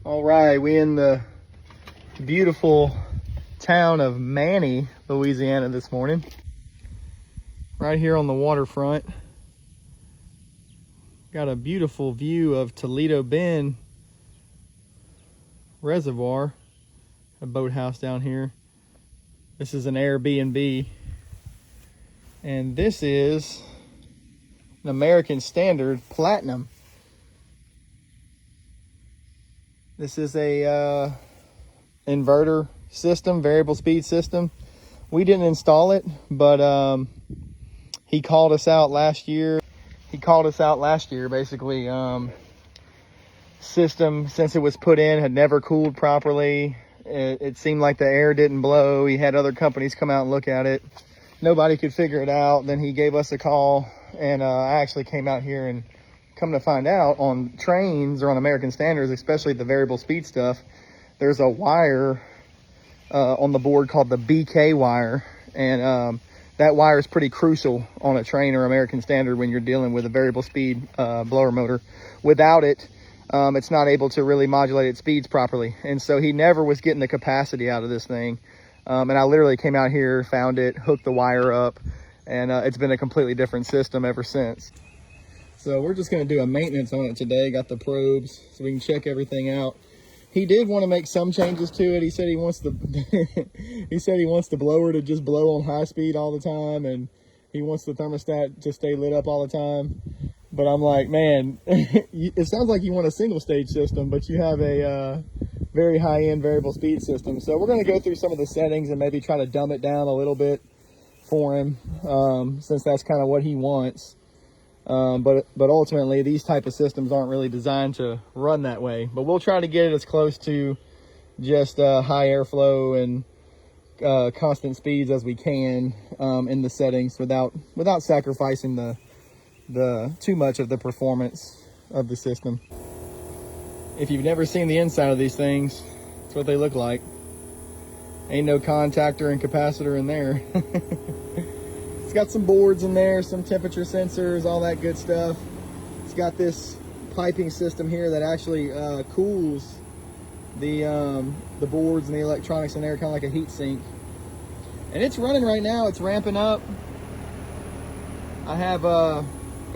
All right, we in the beautiful town of Manny, Louisiana this morning. Right here on the waterfront. Got a beautiful view of Toledo Bend Reservoir, a boathouse down here. This is an Airbnb. And this is an American Standard Platinum. This is a inverter system, variable speed system. We didn't install it, but he called us out last year. Basically, system, since it was put in, had never cooled properly. It seemed like the air didn't blow. He had other companies come out and look at it. Nobody could figure it out. Then he gave us a call, and I actually came out here, and come to find out, on trains or on American Standards, especially the variable speed stuff, there's a wire on the board called the BK wire, and that wire is pretty crucial on a train or American Standard when you're dealing with a variable speed blower motor. Without it, it's not able to really modulate its speeds properly, and so he never was getting the capacity out of this thing. And I literally came out here, found it, hooked the wire up, and it's been a completely different system ever since. So we're just going to do a maintenance on it today. Got the probes so we can check everything out. He did want to make some changes to it. He said he wants the the blower to just blow on high speed all the time, and he wants the thermostat to stay lit up all the time. But I'm like, man, it sounds like you want a single stage system, but you have a very high-end variable speed system. So we're going to go through some of the settings and maybe try to dumb it down a little bit for him, since that's kind of what he wants. But ultimately, these type of systems aren't really designed to run that way. But we'll try to get it as close to just high airflow and constant speeds as we can in the settings without sacrificing the too much of the performance of the system. If you've never seen the inside of these things, that's what they look like. Ain't no contactor and capacitor in there. It's got some boards in there, some temperature sensors, all that good stuff. It's got this piping system here that actually cools the boards and the electronics in there, kind of like a heat sink. And it's running right now. It's ramping up. I have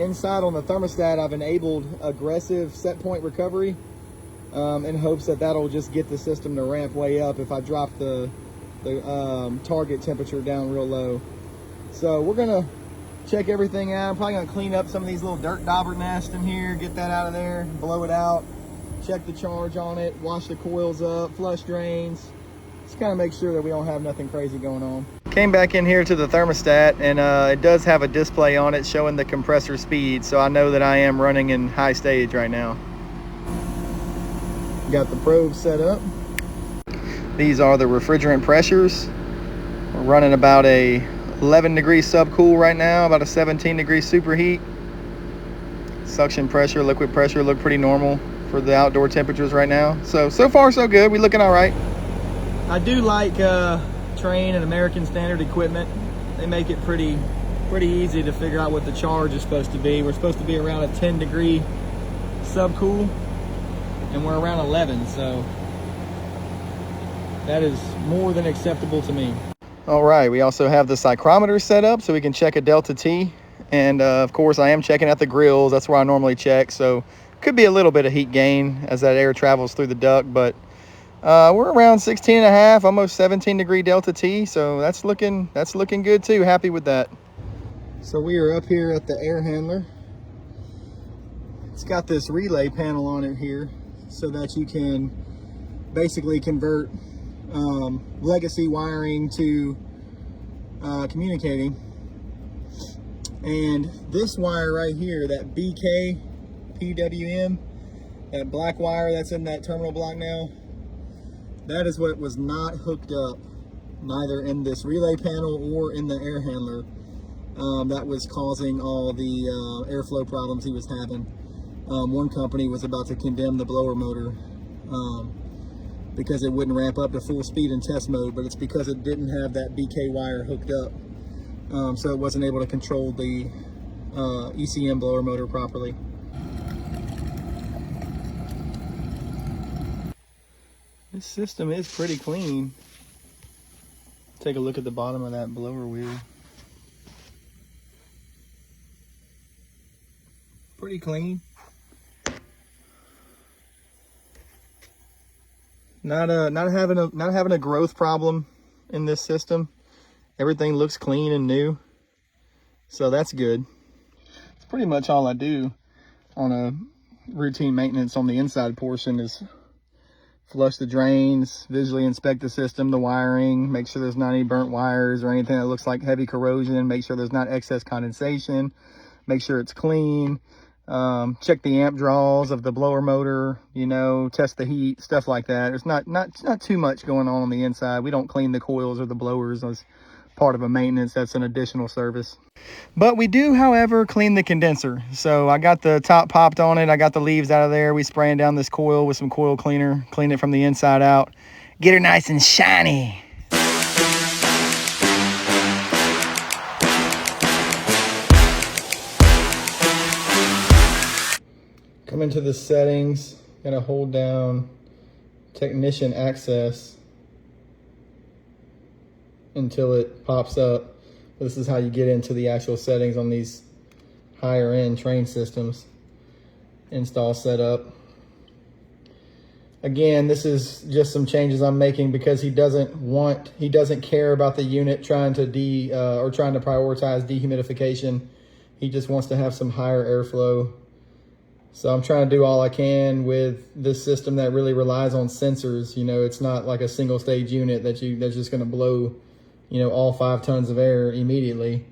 inside on the thermostat, I've enabled aggressive set point recovery in hopes that that'll just get the system to ramp way up if I drop the target temperature down real low. So we're gonna check everything out. I'm probably gonna clean up some of these little dirt dauber nests in here, get that out of there, blow it out, check the charge on it, wash the coils up, flush drains. Just kind of make sure that we don't have nothing crazy going on. Came back in here to the thermostat, and it does have a display on it showing the compressor speed, so I know that I am running in high stage right now. Got the probe set up. These are the refrigerant pressures. We're running about a 11 degrees subcool right now, about a 17 degree superheat. Suction pressure, liquid pressure look pretty normal for the outdoor temperatures right now. So far so good. We looking all right. I do like train and American Standard equipment. They make it pretty easy to figure out what the charge is supposed to be. We're supposed to be around a 10 degree subcool, and we're around 11, so that is more than acceptable to me. All right, we also have the psychrometer set up so we can check a delta T. And of course, I am checking out the grills. That's where I normally check. So could be a little bit of heat gain as that air travels through the duct, but we're around 16 and a half, almost 17 degree delta T. So that's looking good too. Happy with that. So we are up here at the air handler. It's got this relay panel on it here so that you can basically convert legacy wiring to communicating. And this wire right here, that BK PWM, that black wire that's in that terminal block now, that is what was not hooked up, neither in this relay panel or in the air handler. That was causing all the airflow problems he was having. One company was about to condemn the blower motor because it wouldn't ramp up to full speed in test mode, but it's because it didn't have that BK wire hooked up. So it wasn't able to control the ECM blower motor properly. This system is pretty clean. Take a look at the bottom of that blower wheel. Pretty clean. Not having a growth problem in this system. Everything looks clean and new, so that's good. It's pretty much all I do on a routine maintenance on the inside portion is flush the drains, visually inspect the system, the wiring, make sure there's not any burnt wires or anything that looks like heavy corrosion, make sure there's not excess condensation, make sure it's clean, check the amp draws of the blower motor, you know, test the heat, stuff like that. There's not too much going on the inside. We don't clean the coils or the blowers as part of a maintenance. That's an additional service. But we do, however, clean the condenser. So I got the top popped on it. I got the leaves out of there. We spraying down this coil with some coil cleaner, clean it from the inside out, get her nice and shiny. Come into the settings, gotta hold down technician access until it pops up. This is how you get into the actual settings on these higher end train systems. Install setup. Again, this is just some changes I'm making because he doesn't care about the unit trying to prioritize dehumidification. He just wants to have some higher airflow. So I'm trying to do all I can with this system that really relies on sensors. You know, it's not like a single stage unit that's just going to blow, you know, all 5 tons of air immediately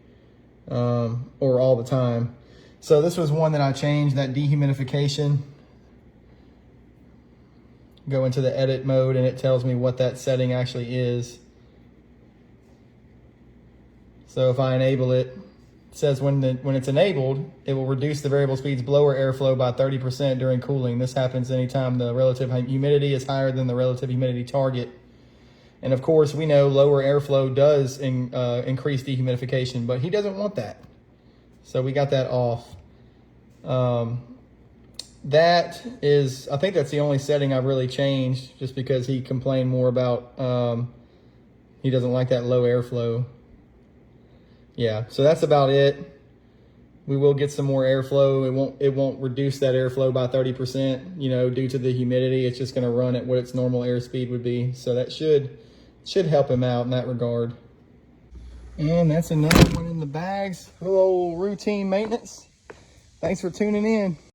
or all the time. So this was one that I changed, that dehumidification. Go into the edit mode and it tells me what that setting actually is. So if I enable it, it says when it's enabled, it will reduce the variable speed's blower airflow by 30% during cooling. This happens anytime the relative humidity is higher than the relative humidity target. And of course, we know lower airflow does increase dehumidification, but he doesn't want that. So we got that off. That is, I think that's the only setting I've really changed, just because he complained more about, he doesn't like that low airflow. Yeah, so that's about it. We will get some more airflow. It won't reduce that airflow by 30%, you know, due to the humidity. It's just going to run at what its normal airspeed would be. So that should help him out in that regard. And that's another one in the bags. Little old routine maintenance. Thanks for tuning in.